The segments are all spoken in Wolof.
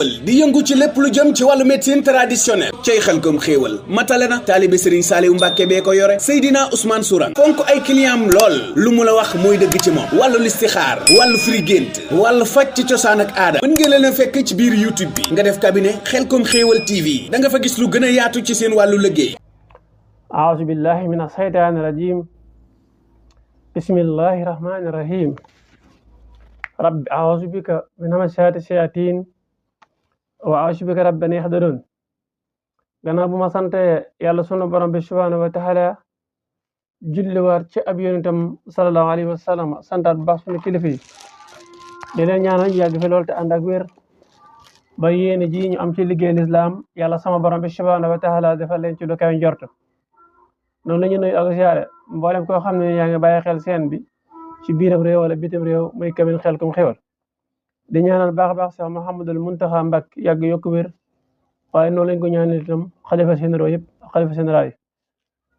di yëngu ci lépp lu jëm ci wàllu médecine traditionnelle cay Xelcom xéewal matale na taalibe Serigne Saliou Mbacke bee ko yore Seydina Ousmane Sourang fonk ay clientam lool lu mu la wax mooy dëgg ci moom wàllu listixaar wàllu firi gént wàllu faj ci cosaan ak aada mën ngeen leen a fekk ci biir YouTube bi nga def cabinet Xelcom xéewal TV da nga fa gis lu gën a yaatu ci seen wàllu liggéey. aouzu billahi min ashaytaani rajim bismillahi rahmani rahim rabbi aouzu bika min hamazaati shayatin wa a'uuzu bika rabbi an yahduruun gannaaw bu ma sante yàlla sunu borom bi subhaanahu wa taala julliwaat ci ab yonentam sallallahu alayhi wa sallam santaat bu baax sunu kilifa yi di leen ñaanal yàgg fi lool te ànd ak wér ba yéene ji ñu am ci liggéey lislaam yàlla sama borom bi subhaanahu wa taala defal leen ci lu kaw njort noonu la ñu nuyu ak siyaare mboolem koo xam ne yaa ngi bàyyi xel seen bi ci biiram réew wala bitim réew muy cabinet Xelcom xéewal di ñaanal baax a baax Cheikh Mouhamadul Mountakha Mbacké yàgg yokk wér waaye noonu lañ ko ñaanal itam xalifa généraux yëpp xalifa général yi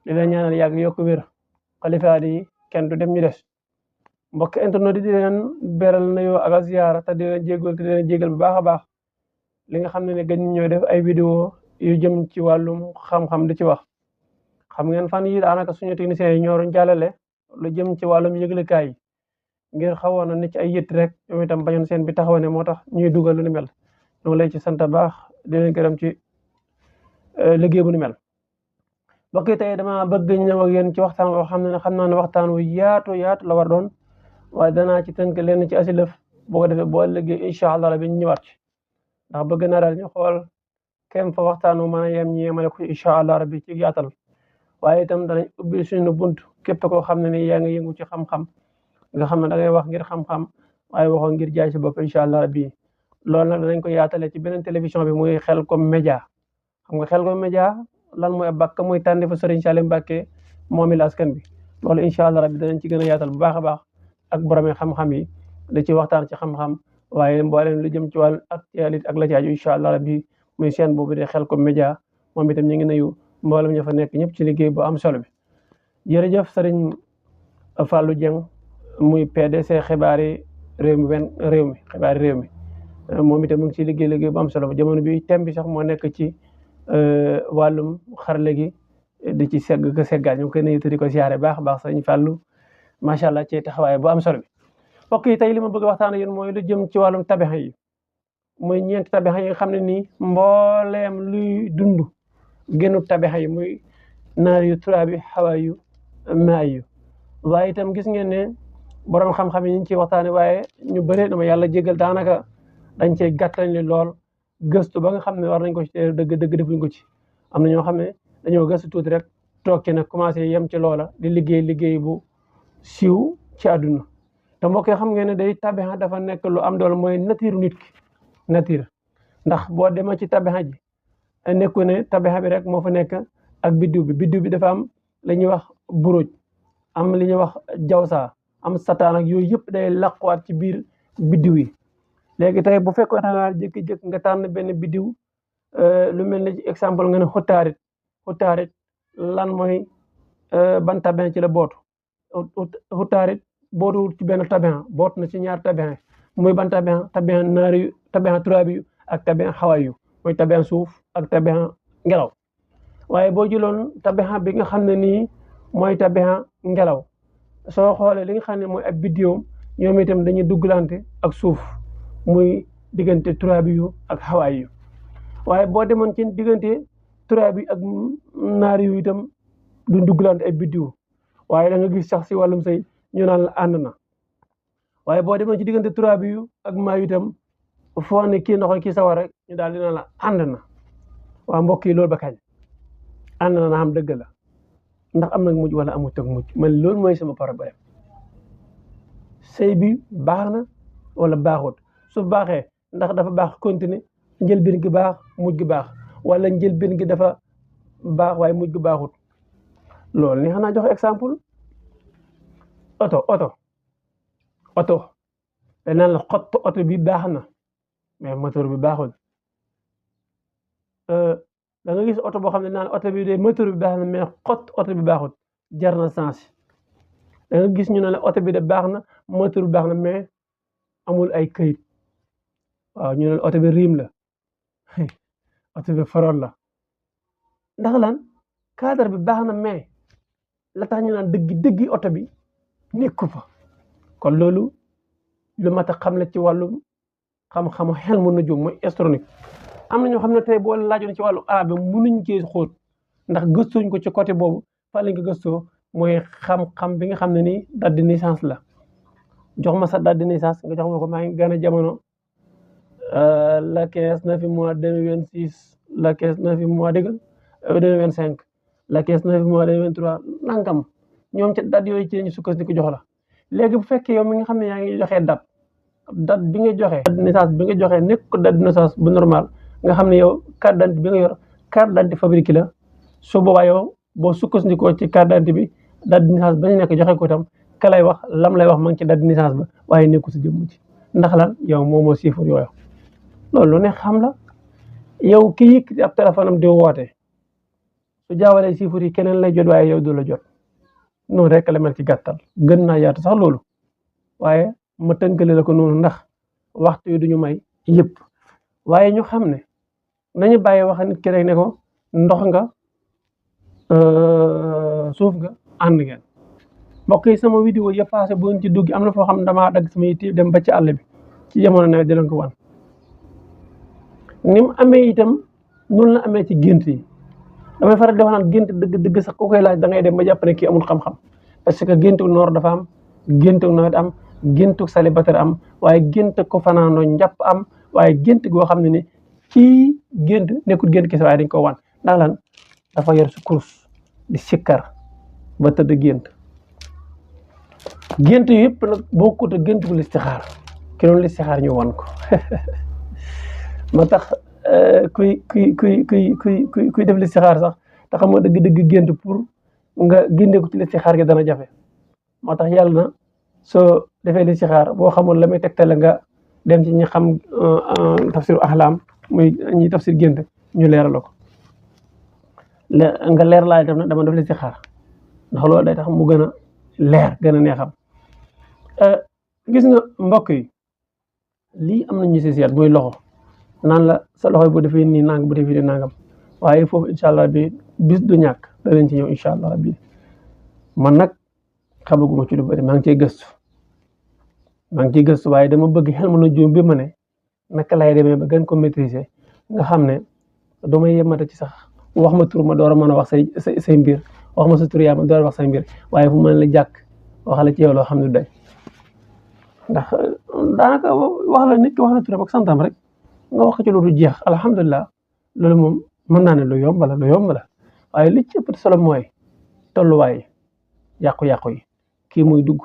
di leen ñaanal yàgg yokk wér xalifa yi kenn du dem ñu des mbokk internet yi di leen beral nuyoo ak ziyaara te di leen jégal bu baax a baax li nga xam ne gën ñoo def ay vidéo yu jëm ci wàllum xam-xam di ci wax xam ngeen fan yi daanaka suñu techniciens yi ñoo jàllale lu jëm ci wàllum yëglekaay yi ngir xawoon na ne ci ay yët rek ñoom itam bañoon seen bi taxaw ne moo tax ñuy dugal lu ni mel ñoo lay ci sant baax di leen gërëm ci liggéey bu ni mel mbokk yi tey dama bëgg ñëw ak yéen ci waxtaan boo xam naa ne waxtaan wu yaatu la war doon waaye danaa ci tënk leen ci asilëf boo ko defee boo liggéey incha allah rabbi ñu ñëwaat ci ndax bëgg naa daal ñu xool kem fa waxtaan wu mën a yem ñi yemale ko incha allah rabbi ci yaatal waaye itam danañ ubbi suñu bunt képp koo xam ne ni yaa ngi yëngu ci xam-xam nga xam ne da ngay wax ngir xam-xam waaye waxoo ngir jaay si bopp incha allah rabbi loolu nag danañ ko yaatale ci beneen télévision bi muy Xelcom Média xam nga Xelcom Média lan mooy bakk muy tànn fa Serigne Saliou Mbacke moomi la askan bi loolu incha allah rabbi danañ ci gën a yaatal bu baax a baax ak borom xam-xam yi da ci waxtaan ci xam-xam waaye mboolem lu jëm ci wàllu actualité ak la ci aju incha allah rabbi muy chaîne boobu de Xelcom Média moom itam ñu ngi nuyu mboolem ña fa nekk ñëpp ci liggéey bu am solo bi jërëjëf Serigne Fallou Dieng muy PDC xibaari réew mi moom itam mu ngi ci liggéey bu am solo jamono bi thème bi sax moo nekk ci wàllum xarale gi di ci seggaat ñu ngi koy nuyu te di ko siyaare baax a baax sëñ Fallou macha allah ci taxawaay bu am solo bi mbokk yi tey li ma bëgg a waxtaan ak yéen mooy lu jëm ci wàllum tabax yi muy ñeenti tabax yi nga xam ne nii mbooleem luy dund génnu tabax yi muy naar yu turaab yi xawaa yu maa yu waaye itam gis ngeen ne borom xam-xam yi ñu ngi ciy waxtaane waaye ñu bëree dama yàlla jégal daanaka dañ cey gàttañ li lool gëstu ba nga xam ne war nañ ko ci dëgg defuñ ko ci am na ñoo xam ne dañoo gëstu tuuti rek toog ci nag commencé yem ci loola di liggéey bu siiw ci àdduna te mbokk yi xam ngeen ne day tabax dafa nekk lu am doole mooy nature nit ki nature ndax boo demee ci tabax ji nekku ne tabax bi rek moo fa nekk ak biddiw bi dafa am la ñuy wax buruj am li ñuy wax jawsa am sataan ak yooyu yëpp day làquwaat ci biir biddiw yi léegi tey bu fekkoon nga jékki-jékki nga tànn benn biddiw lu mel ne ci exemple nga ne xutaarit lan mooy ban tabax ci la bootu xutaarit bootuwul ci benn tabax boot na ci ñaar tabax muy ban tabax naari tabax turaabi ak tabax xawaayu mooy tabax suuf ak tabax ngelaw waaye boo jëloon tabax bi nga xam ne nii mooy tabax ngelaw soo xoolee li nga xam ne mooy ab biddiwam ñoom itam dañuy dugglante ak suuf muy diggante turaabi yu ak xawaay yu waaye boo demoon ci diggante turaabi ak naari yu itam du dugglante ay biddiw waaye da nga gis sax si wàllum say ñu naan la ànd na waaye boo demoon ci diggante turaabi yu ak maa yu itam foo ne kii ndox kii sawar rek ñu daal dina la ànd na waa mbokk yi loolu ba kañ ànd na xam dëgg la ndax am nag mujj wala amut ak mujj man loolu mooy sama problème sëy bi baax na wala baaxut su baaxee ndax dafa baax continuer njëlbéen gi baax mujj gi baax wala njëlbéen gi dafa baax waaye mujj gi baaxut loolu ni xanaa jox exemple oto dañ naan la xott oto bi baax na mais moteur bi baaxul da nga gis oto boo xam ne naan oto bi de moteur bi baax na mais xott oto bi baaxul jar na sens da nga gis ñu ne la oto bi de baax na moteur bi baax na mais amul ay këyit waaw ñu ne la oto bi riim la oto bi faroon la ndax lan cadre bi baax na mais la tax ñu naan dëggi oto bi nekku fa kon loolu lu mat a xam la ci wàllum xam-xamu xel mu nujum mooy astronomique am na ñoo xam ne tey boo laajoon ci wàllu arabe mënuñ cee xóot ndax gëstuñ ko ci côté boobu fa lañ ko gëstoo mooy xam-xam bi nga xam ne nii date de naissance la jox ma sa date de naissance nga jox ma ko maa ngi gën a jamono la 15 9 mois 2026 la 15 9 mois déggal 2025 la 15 9 mois 2023 nangam ñoom ci date yooyu ci lañu sukkandiku jox la léegi bu fekkee yow mi nga xam ne yaa ngi joxee date bi nga joxe date de naissance bi nga joxe nekk ko date de naissance bu normal nga xam ne yow carte d'identité bi nga yor carte d'identité fabriqué la su boobaa yow boo sukkandikoo ci carte d'identité bi date de naissance ba ñu nekk joxe ko itam ka lay wax lam lay wax ma ngi ci date de naissance ba waaye nekku si jëmm ci ndax lan yow moomoo chiffre yooyu loolu lu ne xam la yow ki yëkkati ab téléphone am di woote su jaawalee chiffre yi keneen lay jot waaye yow du la jot noonu rek la mel ci gàttal gën naa yaatu sax loolu waaye ma tënkale la ko noonu ndax waxtu yi duñu may yëpp waaye ñu xam ne nañu bàyyi wax nit ki rek ne ko ndox nga suuf nga ànd ngeen mbokk yi sama vidéo ya passé bu ngeen ci dugg am na foo xam ne damaa dagg sama yitte dem ba ci àll bi ci jamono nawet di leen ko wan ni mu amee itam noonu la amee ci gént yi damay faral di wax naan gént dëgg sax ku koy laaj da ngay dem ba jàpp ne kii amul xam-xam parce que géntu noor dafa am géntu nawet am géntu célibataire am waaye gént ko fanaandoo njàpp am waaye gént goo xam ne ni ci gént nekkul gént kese waaye dañ ko wan ndax lan dafa yor su kurus di sikkar ba tëdd gént yëpp nag bokkut ak gént gu listixaar ki doon listixaar ñu wan ko moo tax kuy def listixaar sax te xam nga dëgg gént pour nga génne ko ci listixaar gi dana jafe moo tax yàlla na soo defee listixaar boo xamul la muy tegtale nga dem ci ñi xam tafsiru axlaam muy ñi tafsir gént ñu leeral ko nga leer laa itam nag dama def listixaar ndax loolu day tax mu gën a leer gën a neexam gis nga mbokk yi lii am nañu si seet muy loxo naan la sa loxo bu defee nii nang bu defee nii nangam waaye foofu incha allah bi bis du ñàkk danañ ci ñëw incha allah rabbi man nag xamaguma ci lu bëri maa ngi ciy gëstu waaye dama bëgg xel mën a juum bi ma ne naka lay demee ba gën ko maîtriser nga xam ne dama yemata ci sax wax ma tur ma door a mën a wax say mbir wax ma sa tur yaa ma door a wax say mbir waaye fu mën la jàkk waxale ci yow loo xam ne day ndax daanaka wax la nit ki wax la turam ak santam rek nga wax ci loolu jeex alhamdulilah loolu moom mën naa ne lu yomb la waaye li ci ëpp solo mooy tolluwaay yàqu-yàqu yi kii muy dugg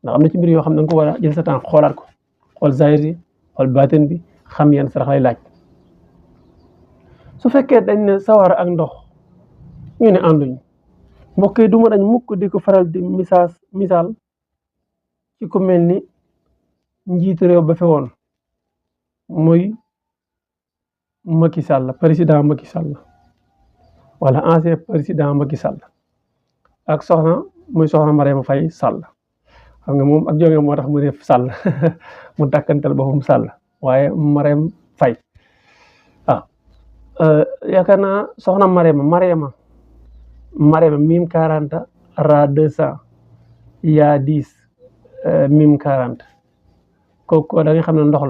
ndax am na ci mbir yoo xam ne da nga ko war a jël sa temps xoolaat ko xool zahir yi xool baatin bi xam yan sarax lay laaj su fekkee dañ ne sawara ak ndox ñu ne ànduñ mbokk yi du ma dañ mukk di ko faral di misaal ci ku mel ni njiitu réew ba fi woon muy Macky Sall président Macky Sall wala ancien président Macky Sall ak soxna Mariama Faye Sall xam nga moom ak jóge moo tax mu def Sall mu dàkkantal boppam Sall waaye Mariama Faye yaakaar naa soxna Mariama mim 40 ra 200 yaa 10 mim 40 kooku da nga xam ne ndox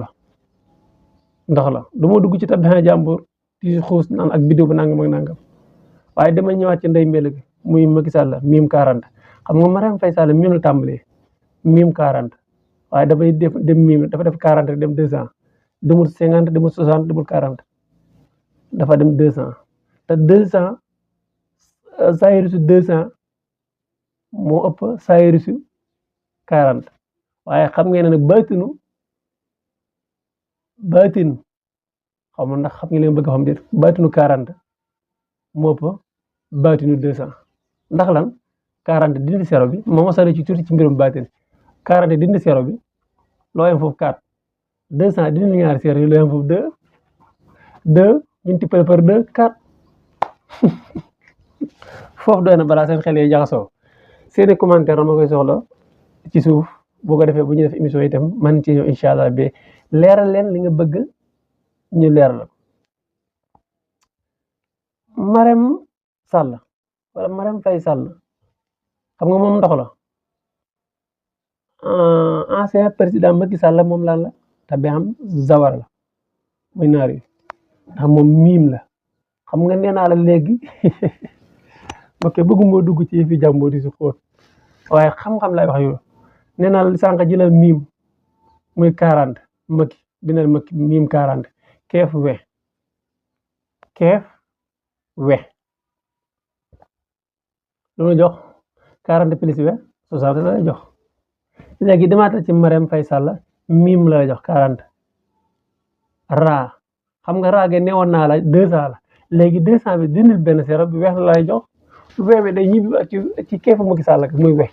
la du ma dugg ci tabax jàmbur di xuus naan ak vidéo ba nangam waaye dama ñëwaat ci ndey mbel gi muy Macky Sall mim 40 xam nga Mariama Faye Sall mim la tàmbalee mim 40 waaye dafay dem mim dafa def 40 rek dem 200 demul 50 demul 60 demul 40 dafa dem 200 te 200 saayirisu 200 moo ëpp saayirisu 40 waaye xam ngeen ne nag baatin xaw ma ndax xam ngeen leen bëgg xam déet baatinu 40 moo ëpp baatinu 200 ndax lan 40 dindi zéro bi moo mosale ci tuuti ci mbirum baatin 40 dindi zéro bi loo yem foofu 4 200 dindi ñaari zéro yi loo yem foofu 2 multiplié par 2 4 foofu doy na balaa seen xel yi jaxasoo seeni commentaire ma koy soxla ci suuf boo ko defee bu ñu def émission itam man ci ñëw incha allah ba leeral leen li nga bëgg ñu leeral Marème Sall wala Marème Faye Sall xam nga moom ndox la ancien président Macky Sall moom lan la te bi am zawar la muy naar yi ndax moom miim la xam nga nee naa la léegi ok bëgguma dugg ci fi jàmbur di si xóot waaye xam-xam lay wax yow nee naa la sànq jëlal miim muy 40 Macky bindal Macky miim 40 keef we lu ma jox 40 plus we 60 la lay jox léegi demaata ci Marème Faye Sall miim la lay jox 40 raa xam nga raa ge newoon naa la 200 la léegi 200 bi dindil benn zéro bi weex la lay jox lu weex bi day ñibbi ci keefu Macky Sall muy weex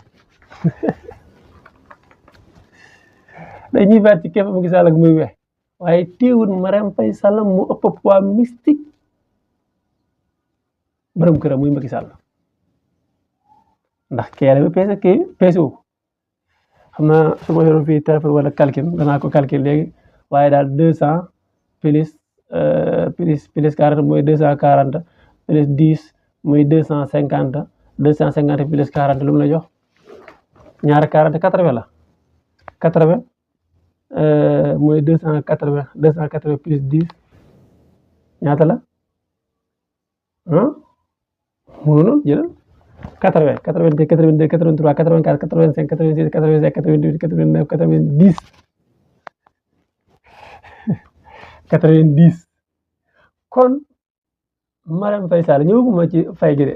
day ñibbaat ci keefu Macky Sall muy weex waaye teewul Marème Faye Sall mu ëpp poids mystique borom këram muy Macky Sall ndax keele bi peese wu xam naa su ma yoroon fii téléphone wala calcul danaa ko calcul léegi waaye daal 200 plus 40 mooy 240 plus 10 muy 250 plus 40 lu mu la jox ñaari 40 80 la 80 mooy 280 plus 10 ñaata la mënoon jëlal 80 82 83 84 85 86 87 88 89 90 90 kon Marème Faye Sall ñëwaguma ci fay gi de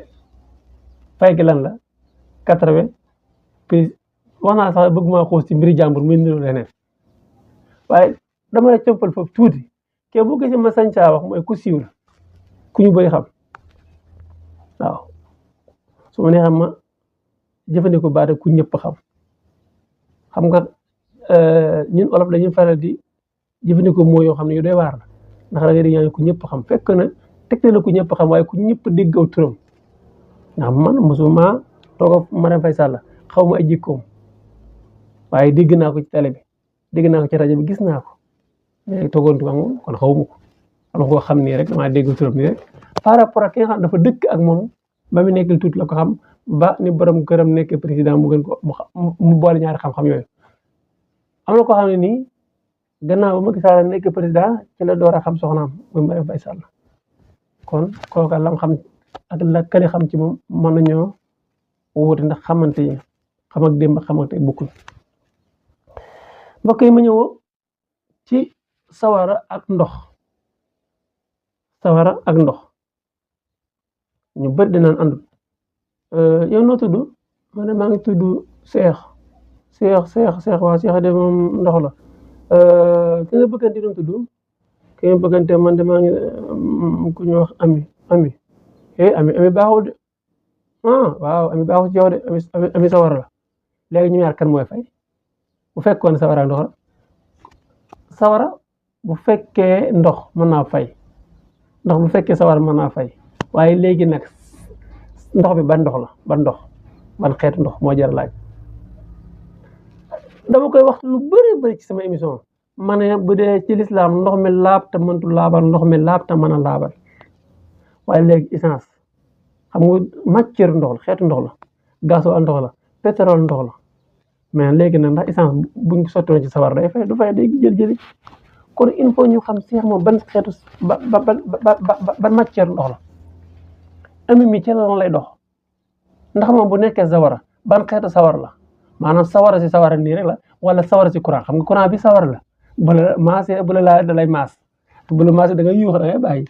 fay gi lan la 80 plus wax naa sax bëgguma xoos ci mbiri jàmbur muy niru leneen waaye dama la compal foofu tuuti ke bu gisee ma sañ caa wax mooy ku siiw la ku ñu bëri xam waaw su ma nee xam ma jëfandikoo baata ku ñëpp xam nga ñun olof dañuy faral di jëfandikoo moo yoo xam ne yu doy waar la ndax da ngay di ñaan ku ñëpp xam fekk na tegte la ku ñëpp xam waaye ku ñëpp déggaw turam ndax man mosuma toog ak Marème Faye Sall xaw ma ay jikkoom waaye dégg naa ko ci télé bi dégg naa ko ci rajo bi gis naa ko mais toogoon tuuti ak moom kon xaw ma ko am na koo xam nii rek damaa dégg turam nii rek par rapport ak ki nga xam dafa dëkk ak moom ba mu nekkul tuuti la ko xam ba ni borom këram nekk président mu gën ko mu boole ñaari xam-xam yooyu am na koo xam ne nii gannaaw ba Macky Sall nekk président ci la door a xam soxnaam muy Marème Faye Sall kon kooka lam xam ak la kële xam ci moom mën nañoo wuute ndax xamante yi xam ak démb xam ak tey bokkul mbokk yi ma ñëw ci sawara ak ndox ñu bëri dinaan àndut yow noo tudd ma ne maa ngi tudd Cheikh waaw Cheikh de moom ndox la ki nga bëggante doon tudd ki nga bëggante man de maa ngi ku ñu wax ami baaxul de waaw ami baaxul ci yow de ami sawara la léegi ñu ñaar kan mooy fay bu fekkoon sawara ndox la sawara bu fekkee ndox mën naa fay ndox bu fekkee sawara mën naa fay waaye léegi nag ndox bi ban ndox la ban xeetu ndox moo jar laaj dama koy wax lu bëri ci sama émission ma ne bu dee ci lislaam ndox mi laab te mëntu laabal ndox mi laab te mën a laabal waaye léegi essence xam nga matière ndox la xeetu ndox la gasoil ndox la pétrole ndox la mais léegi nag ndax essence buñ ko sottoon ci sawar day fay du fay day jël kon il faut ñu xam seex moom ban xeetu ban matière ndox la ami mi ci lan lay dox ndax moom bu nekkee sawara ban xeetu sawar la maanaam sawara si sawara nii rek la wala sawara si courant xam nga courant bi sawar la bu la maasee bu la laa da lay maas bu la maasee da ngay yuux da ngay bàyyi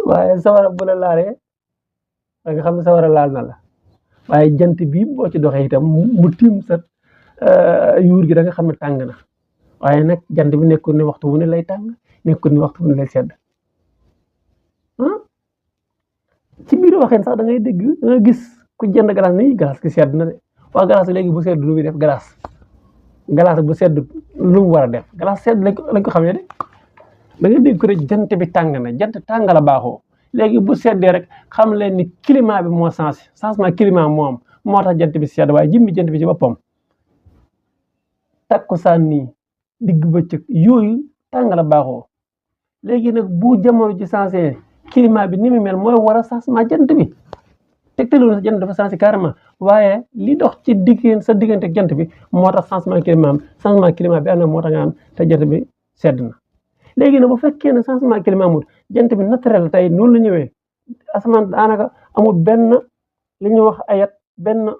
waaye sawara bu la laalee da nga xam ne sawara laal na la waaye jant bi boo ci doxee itam mu tiim sa yuur gi da nga xam ne tàng na waaye nag jant bi nekkul ne waxtu wu ne lay tàng nekkul ne waxtu wu ne lay sedd ci biir waxeen sax da ngay dégg da nga gis ku jënd glace ni glace ki sedd na de wax glace léegi bu sedd lu muy def glace bu sedd lu mu war a def glace sedd lañ ko xamee de da ngay dégg ko rek jant bi tàng na jant tàng la baaxoo léegi bu seddee rek xam leen ni climat bi moo changement climat moom moo tax jant bi sedd waaye jëmmi jant bi ci boppam takkusaan nii digg bëccëg yooyu tàng la baaxoo léegi nag bu jamono ci changé climat bi ni mu mel mooy war a changement jant bi tegtaloo sa jant dafa changé carrément waaye li dox ci sa diggante ak jant bi moo tax changement climat bi am na moo tax nga am te jant bi sedd na léegi nag bu fekkee ne changement climat amul jant bi naturel tey noonu la ñëwee asamaan daanaka amul benn li ñuy wax ayat benn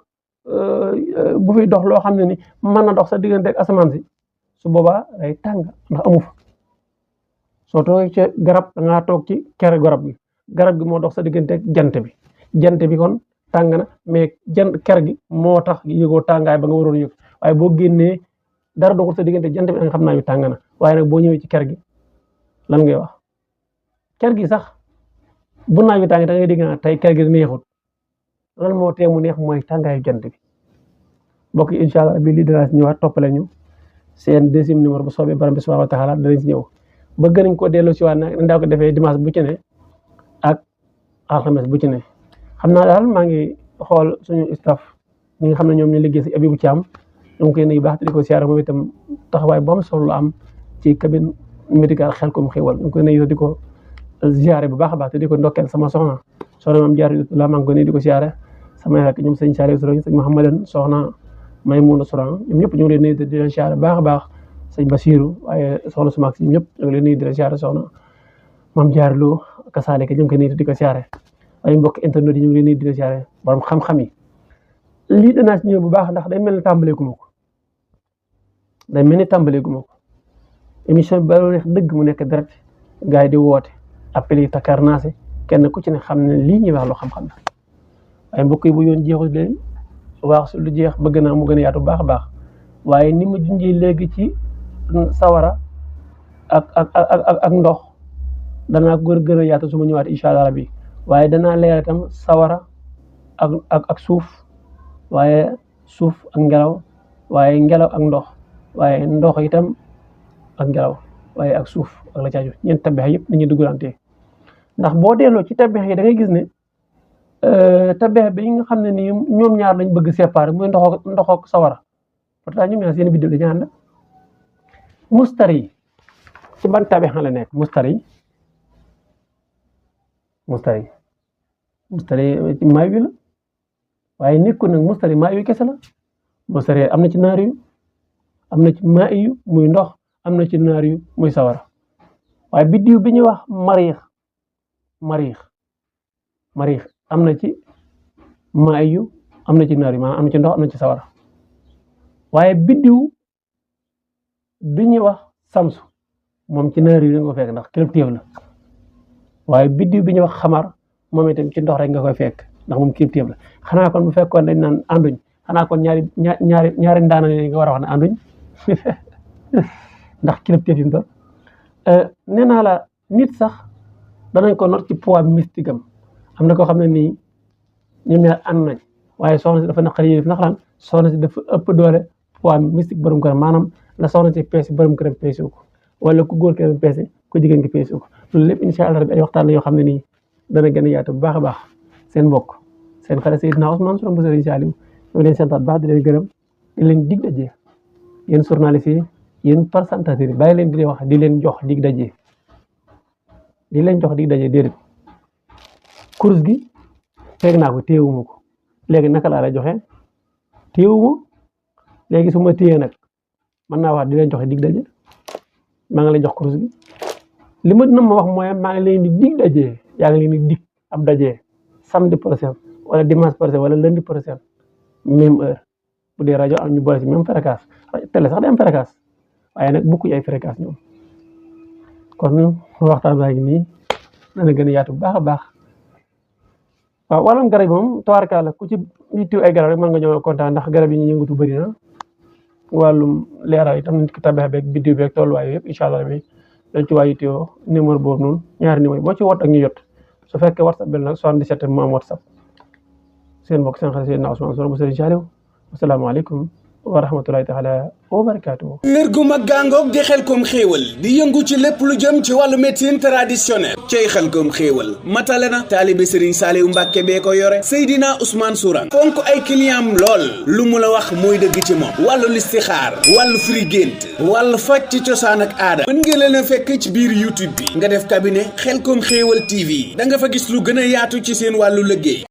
bu fiy dox loo xam ne ni mën na dox sa diggante ak asamaan si su boobaa day tàng ndax amu fa soo toogee ci garab da ngaa toog ci kere garab gi moo dox sa diggante ak jant bi kon tàng na mais ker gi moo tax yëgoo tàngaay ba nga waroon yëg waaye boo génnee dara doxul sa diggante jant bi da nga xam naa yu tàng na waaye nag boo ñëwee ci ker gi lan ngay wax ker gi sax bu naaj bi tàng da ngay dégg tey ker gi neexut lan moo tee mu neex mooy tàngaayu jant bi mbokk yi incha allah bi lii dinaa si ñëwaat toppale ñu seen deuxième numéro bu soobee borom bi subhanahu wa taala danañ si ñëw bëgg nañ ko delloo si waat nag ndaa ko defee dimanche bu ci ne ak alxames bu ci ne xam naa daal maa ngi xool suñu staff ñi nga xam ne ñoom ñu liggéey si Abibou Thiam ñu ngi koy nuyu baax te di ko siyaare moom itam taxawaay bu am solo la am ci cabine médical Khelcom Xéewal ñu ngi koy nuyu di ko siyaare bu baax a baax te di ko ndokkeel sama soxna moom jaar la maa ngi koy nuyu di ko siyaare sama rek ñoom sëñ Saliou Sourang sëñ Mouhamadan soxna Maymouna Sourang ñoom ñëpp ñu ngi leen nuyu di leen siyaare baax a baax sëñ Basirou waaye soxna su mag si ñëpp ñu ngi leen nuyu di leen siyaare soxna maam jaar lu kasaalika ñu ngi koy nuyu di ko siyaare ay mbokk internet yi ñu ngi leen di siyaare borom xam-xam yi lii danaa si ñëw bu baax ndax day mel ni tàmbaleeguma ko émission bi ba neex dëgg mu nekk direct gars yi di woote appel yi takarnaase kenn ku ci ne xam ne lii ñuy wax lu xam-xam la waaye mbokk yi bu yoon jeexul leen wax su lu jeex bëgg naa mu gën a yaatu bu baax a baax waaye ni ma junjee léegi ci sawara ak ndox danaa ko gën a yaatu su ma ñëwaat incha allah rabbi waaye danaa leer itam sawara ak suuf waaye suuf ak ngelaw waaye ngelaw ak ndox waaye ndox itam ak ngelaw waaye ak suuf ak la caaju ñeent tabeex yëpp nañuy duggalante ndax boo delloo ci tabeex yi da ngay gis ne tabeex bi nga xam ne nii ñoom ñaar lañ bëgg séparer muy ndox ak sawara pourtant ñoom ñaar seen biddew dañu ànd mustari ci ban tabeex la nekk mustari ci maay wi la waaye nekkul nag mustari maay wi kese la mustari am na ci naar yu am na ci maay yu muy ndox am na ci naar yu muy sawara waaye biddiw bi ñuy wax mariix am na ci maay yu am na ci naar yu maanaam am na ci ndox am na ci sawara waaye biddiw bi ñuy wax samsu moom ci naar yu la nga ko fekk ndax kilifteef la waaye biddiw bi ñuy wax xamar moom itam ci ndox rek nga koy fekk ndax moom kilifteef la xanaa kon bu fekkoon dañ naan ànduñ xanaa kon ñaari ndaana yi nga war a wax ne ànduñ ndax kilifteef yi mu doon nee naa la nit sax danañ ko not ci poids mystique am na koo xam ne nii ñoom ñaar ànd nañ waaye soxna si dafa naqari yéen ndax lan soxna si dafa ëpp doole poids mystique borom këram maanaam la soxna si peese borom këram peese ko wala ku góor këram peese ku jigéen ki peese ko loolu lépp incha allah rabbi ay waxtaan la yoo xam ne nii dana gën a yaatu bu baax a baax seen mbokk seen xarit Seydina Ousmane Sourang bu Serigne Saliou ñu leen santaat baax di leen gërëm di leen dig daje yéen journaliste yi yéen présentateurs yi bàyyi leen di wax di leen jox dig daje déedéet course gi fekk naa ko téewuma ko léegi naka laa lay joxe téewuma léegi su ma téyee nag mën naa wax di leen joxe dig daje maa ngi lay jox course gi li ma dina ma wax mooy maa ngi leen di dig daje yaa ngi leen di dig ab daje samedi prochain wala dimanche prochain wala lundi prochain même heure bu dee rajo am ñu boole si même fréquence télé sax day am fréquence waaye nag bokkuñ ay fréquence ñoom kon waxtaan baa ngi nii dana gën a yaatu bu baax a baax waaw wàllum garab yi moom tawarkaala ku ci yittew ay garab rek mën nga ñëw kontaan ndax garab yi ñu yëngatu bëri na wàllum leeral itam nit ki tabeex beeg biddiw beeg tolluwaay yëpp incha allah bi dañ ci waa yittewoo numéro boobu noonu ñaari numéro boo ci wot ak ñu jot su fekkee WhatsApp bi nag 77 mu am WhatsApp seen mbokk seen xarit Seydina Ousmane Sourang bu Serigne Saliou asalaamaaleykum wa rahmatullahi taala wa barakaatuhu. kër gu mag gàngoog di Xelcom xéewal di yëngu ci lépp lu jëm ci wàllu médecine traditionnelle cey Xelcom xéewal matale na taalibe Serigne Saliou Mbacke bee ko yore Seydina Ousmane Sourang fonk ay clientam lool lu mu la wax mooy dëgg ci moom wàllu listixaar wàllu firi gént wàllu faj ci cosaan ak aada mën ngeen leen a fekk ci biir YouTube bi nga def cabinet Xelcom xéewal TV da nga fa gis lu gën a yaatu ci seen wàllu liggéey